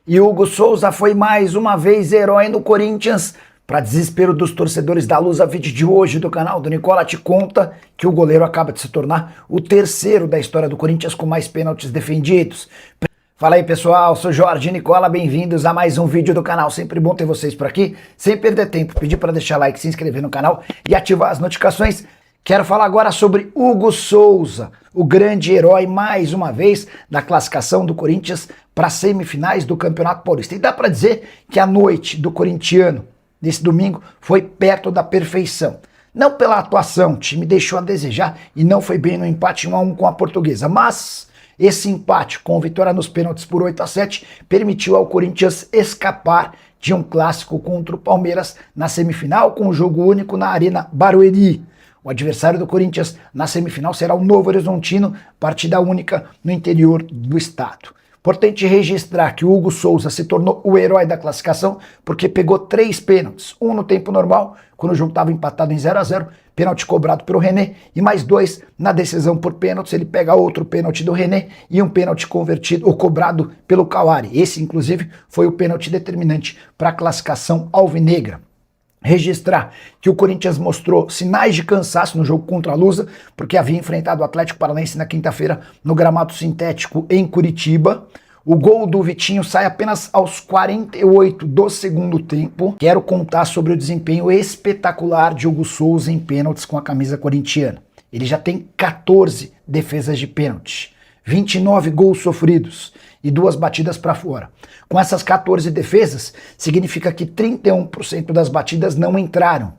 E Hugo Souza foi mais uma vez herói no Corinthians. Para desespero dos torcedores da Lusa, vídeo de hoje do canal do Nicola te conta que o goleiro acaba de se tornar o terceiro da história do Corinthians com mais pênaltis defendidos. Fala aí pessoal, sou Jorge Nicola, bem-vindos a mais um vídeo do canal. Sempre bom ter vocês por aqui, sem perder tempo, pedir para deixar like, se inscrever no canal e ativar as notificações. Quero falar agora sobre Hugo Souza, o grande herói, mais uma vez, da classificação do Corinthians para as semifinais do Campeonato Paulista. E dá para dizer que a noite do corintiano, nesse domingo, foi perto da perfeição. Não pela atuação, o time deixou a desejar e não foi bem no empate 1-1 com a Portuguesa, mas esse empate com vitória nos pênaltis por 8-7 permitiu ao Corinthians escapar de um clássico contra o Palmeiras na semifinal com um jogo único na Arena Barueri. O adversário do Corinthians na semifinal será o Novo Horizontino, partida única no interior do estado. Importante registrar que o Hugo Souza se tornou o herói da classificação porque pegou 3 pênaltis, um no tempo normal, quando o jogo estava empatado em 0-0, pênalti cobrado pelo René, e mais 2 na decisão por pênaltis. Ele pega outro pênalti do René e um pênalti convertido ou cobrado pelo Kawari. Esse, inclusive, foi o pênalti determinante para a classificação alvinegra. Registrar que o Corinthians mostrou sinais de cansaço no jogo contra a Lusa, porque havia enfrentado o Atlético Paranaense na quinta-feira no gramado sintético em Curitiba. O gol do Vitinho sai apenas aos 48 do segundo tempo. Quero contar sobre o desempenho espetacular de Hugo Souza em pênaltis com a camisa corintiana. Ele já tem 14 defesas de pênalti, 29 gols sofridos e 2 batidas para fora. Com essas 14 defesas, significa que 31% das batidas não entraram.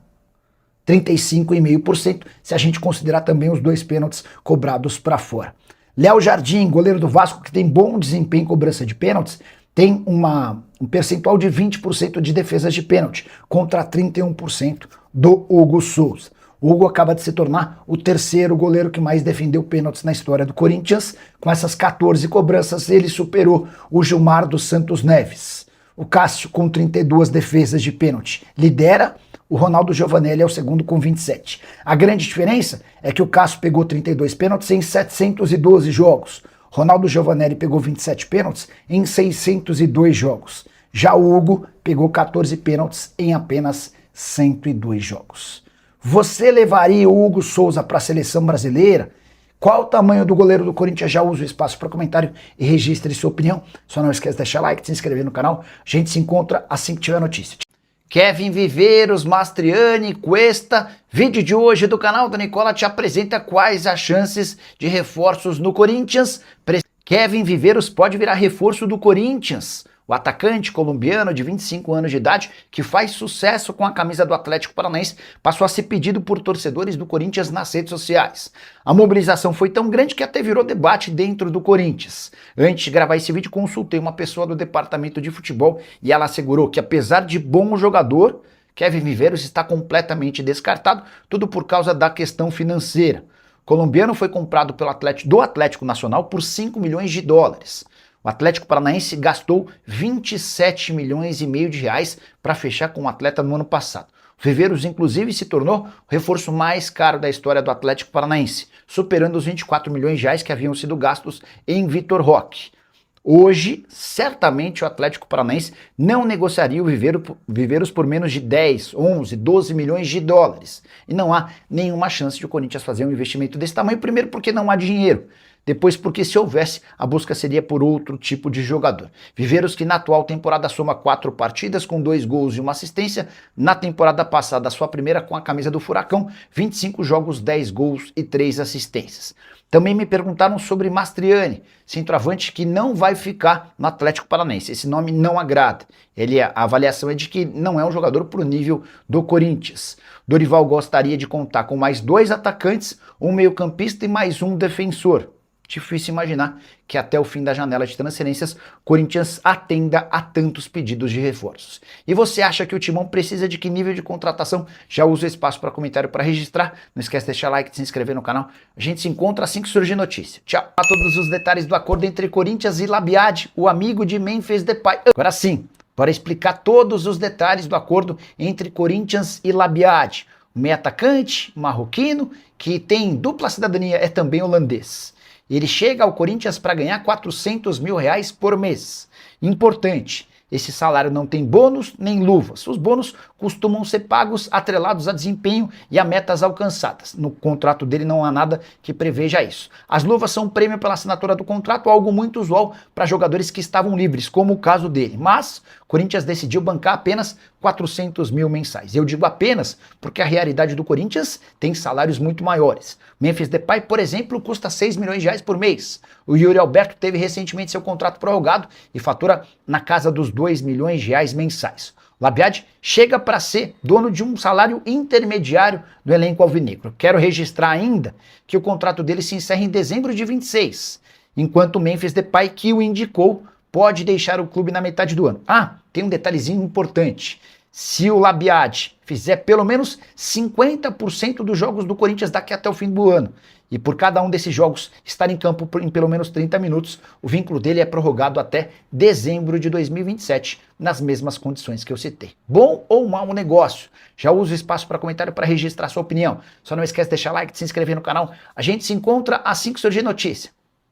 35,5% se a gente considerar também os 2 pênaltis cobrados para fora. Léo Jardim, goleiro do Vasco, que tem bom desempenho em cobrança de pênaltis, tem um percentual de 20% de defesas de pênalti, contra 31% do Hugo Souza. O Hugo acaba de se tornar o terceiro goleiro que mais defendeu pênaltis na história do Corinthians. Com essas 14 cobranças, ele superou o Gilmar dos Santos Neves. O Cássio, com 32 defesas de pênalti, lidera. O Ronaldo Giovanelli é o segundo com 27. A grande diferença é que o Cássio pegou 32 pênaltis em 712 jogos. Ronaldo Giovanelli pegou 27 pênaltis em 602 jogos. Já o Hugo pegou 14 pênaltis em apenas 102 jogos. Você levaria o Hugo Souza para a seleção brasileira? Qual o tamanho do goleiro do Corinthians? Já usa o espaço para comentário e registre sua opinião. Só não esquece de deixar like, de se inscrever no canal. A gente se encontra assim que tiver notícia. Kevin Viveiros, Mastriani, Cuesta. Vídeo de hoje do canal da Nicola te apresenta quais as chances de reforços no Corinthians. Kevin Viveiros pode virar reforço do Corinthians. O atacante colombiano de 25 anos de idade, que faz sucesso com a camisa do Atlético Paranaense, passou a ser pedido por torcedores do Corinthians nas redes sociais. A mobilização foi tão grande que até virou debate dentro do Corinthians. Antes de gravar esse vídeo, consultei uma pessoa do departamento de futebol e ela assegurou que, apesar de bom jogador, Kevin Viveiros está completamente descartado, tudo por causa da questão financeira. O colombiano foi comprado do Atlético Nacional por 5 milhões de dólares. O Atlético Paranaense gastou 27 milhões e meio de reais para fechar com o atleta no ano passado. O Viveiros, inclusive, se tornou o reforço mais caro da história do Atlético Paranaense, superando os 24 milhões de reais que haviam sido gastos em Vitor Roque. Hoje, certamente o Atlético Paranaense não negociaria o Viveiros por menos de 10, 11, 12 milhões de dólares. E não há nenhuma chance de o Corinthians fazer um investimento desse tamanho, primeiro porque não há dinheiro. Depois porque se houvesse, a busca seria por outro tipo de jogador. Viveiros, que na atual temporada soma 4 partidas com 2 gols e 1 assistência. Na temporada passada, sua primeira com a camisa do Furacão, 25 jogos, 10 gols e 3 assistências. Também me perguntaram sobre Mastriani, centroavante que não vai ficar no Atlético Paranaense. Esse nome não agrada. A avaliação é de que não é um jogador para o nível do Corinthians. Dorival gostaria de contar com mais 2 atacantes, um meio-campista e mais um defensor. Difícil imaginar que até o fim da janela de transferências, Corinthians atenda a tantos pedidos de reforços. E você acha que o Timão precisa de que nível de contratação? Já usa o espaço para comentário para registrar. Não esquece de deixar like, de se inscrever no canal. A gente se encontra assim que surgir notícia. Tchau. A todos os detalhes do acordo entre Corinthians e Labiad, o amigo de Memphis Depay. Agora sim, para explicar todos os detalhes do acordo entre Corinthians e Labiad. O meio atacante marroquino, que tem dupla cidadania, é também holandês. Ele chega ao Corinthians para ganhar R$400 mil por mês. Importante, esse salário não tem bônus nem luvas. Os bônus costumam ser pagos atrelados a desempenho e a metas alcançadas. No contrato dele não há nada que preveja isso. As luvas são um prêmio pela assinatura do contrato, algo muito usual para jogadores que estavam livres, como o caso dele. Mas o Corinthians decidiu bancar apenas R$400 mil mensais. Eu digo apenas porque a realidade do Corinthians tem salários muito maiores. Memphis Depay, por exemplo, custa R$6 milhões por mês. O Yuri Alberto teve recentemente seu contrato prorrogado e fatura na casa dos R$2 milhões mensais. O Labiad chega para ser dono de um salário intermediário do elenco alvinegro. Quero registrar ainda que o contrato dele se encerra em dezembro de 26, enquanto o Memphis Depay, que o indicou, pode deixar o clube na metade do ano. Ah, tem um detalhezinho importante. Se o Labiad fizer pelo menos 50% dos jogos do Corinthians daqui até o fim do ano, e por cada um desses jogos estar em campo em pelo menos 30 minutos, o vínculo dele é prorrogado até dezembro de 2027, nas mesmas condições que eu citei. Bom ou mau negócio? Já uso o espaço para comentário para registrar sua opinião. Só não esquece de deixar like, de se inscrever no canal. A gente se encontra assim que surgir notícia.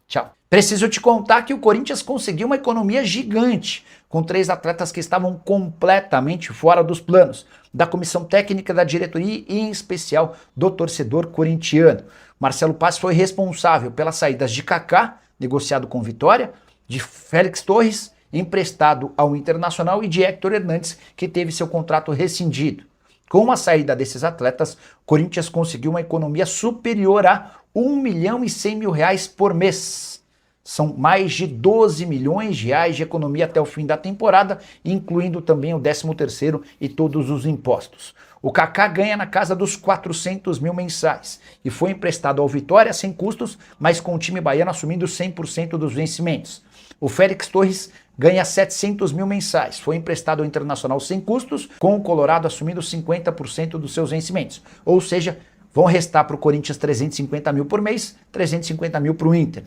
Tchau. Preciso te contar que o Corinthians conseguiu uma economia gigante, com 3 atletas que estavam completamente fora dos planos da comissão técnica, da diretoria e, em especial, do torcedor corintiano. Marcelo Paz foi responsável pelas saídas de Kaká, negociado com Vitória, de Félix Torres, emprestado ao Internacional, e de Héctor Hernandes, que teve seu contrato rescindido. Com a saída desses atletas, o Corinthians conseguiu uma economia superior a R$1.100.000 por mês. São mais de R$12 milhões de economia até o fim da temporada, incluindo também o 13º e todos os impostos. O Kaká ganha na casa dos R$400 mil mensais e foi emprestado ao Vitória sem custos, mas com o time baiano assumindo 100% dos vencimentos. O Félix Torres ganha R$700 mil mensais, foi emprestado ao Internacional sem custos, com o Colorado assumindo 50% dos seus vencimentos. Ou seja, vão restar para o Corinthians R$350 mil por mês, R$350 mil para o Inter.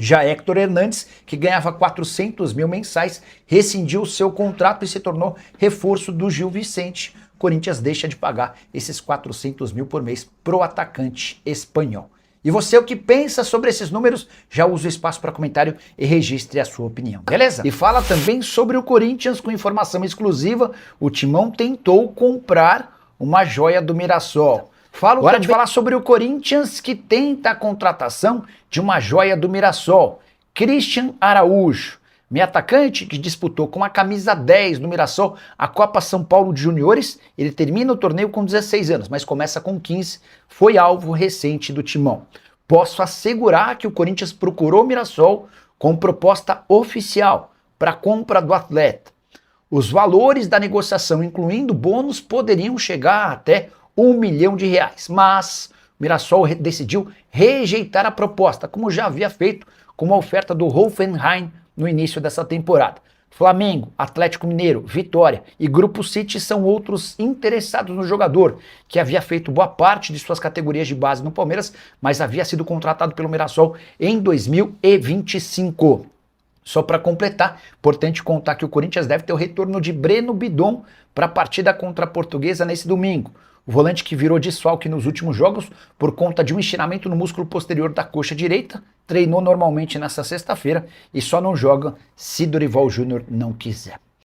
Já Héctor Hernandes, que ganhava R$400 mil mensais, rescindiu seu contrato e se tornou reforço do Gil Vicente. O Corinthians deixa de pagar esses R$400 mil por mês pro atacante espanhol. E você, o que pensa sobre esses números? Já usa o espaço para comentário e registre a sua opinião, beleza? E fala também sobre o Corinthians com informação exclusiva. O Timão tentou comprar uma joia do Mirassol. Hora de falar sobre o Corinthians, que tenta a contratação de uma joia do Mirassol, Christian Araújo. Meio atacante que disputou com a camisa 10 do Mirassol a Copa São Paulo de Juniores. Ele termina o torneio com 16 anos, mas começa com 15. Foi alvo recente do Timão. Posso assegurar que o Corinthians procurou o Mirassol com proposta oficial para compra do atleta. Os valores da negociação, incluindo bônus, poderiam chegar até R$1 milhão, mas o Mirassol decidiu rejeitar a proposta, como já havia feito com a oferta do Hoffenheim no início dessa temporada. Flamengo, Atlético Mineiro, Vitória e Grupo City são outros interessados no jogador, que havia feito boa parte de suas categorias de base no Palmeiras, mas havia sido contratado pelo Mirassol em 2025. Só para completar, importante contar que o Corinthians deve ter o retorno de Breno Bidon para a partida contra a Portuguesa nesse domingo. O volante, que virou desfalque nos últimos jogos por conta de um estiramento no músculo posterior da coxa direita, treinou normalmente nessa sexta-feira e só não joga se Dorival Júnior não quiser.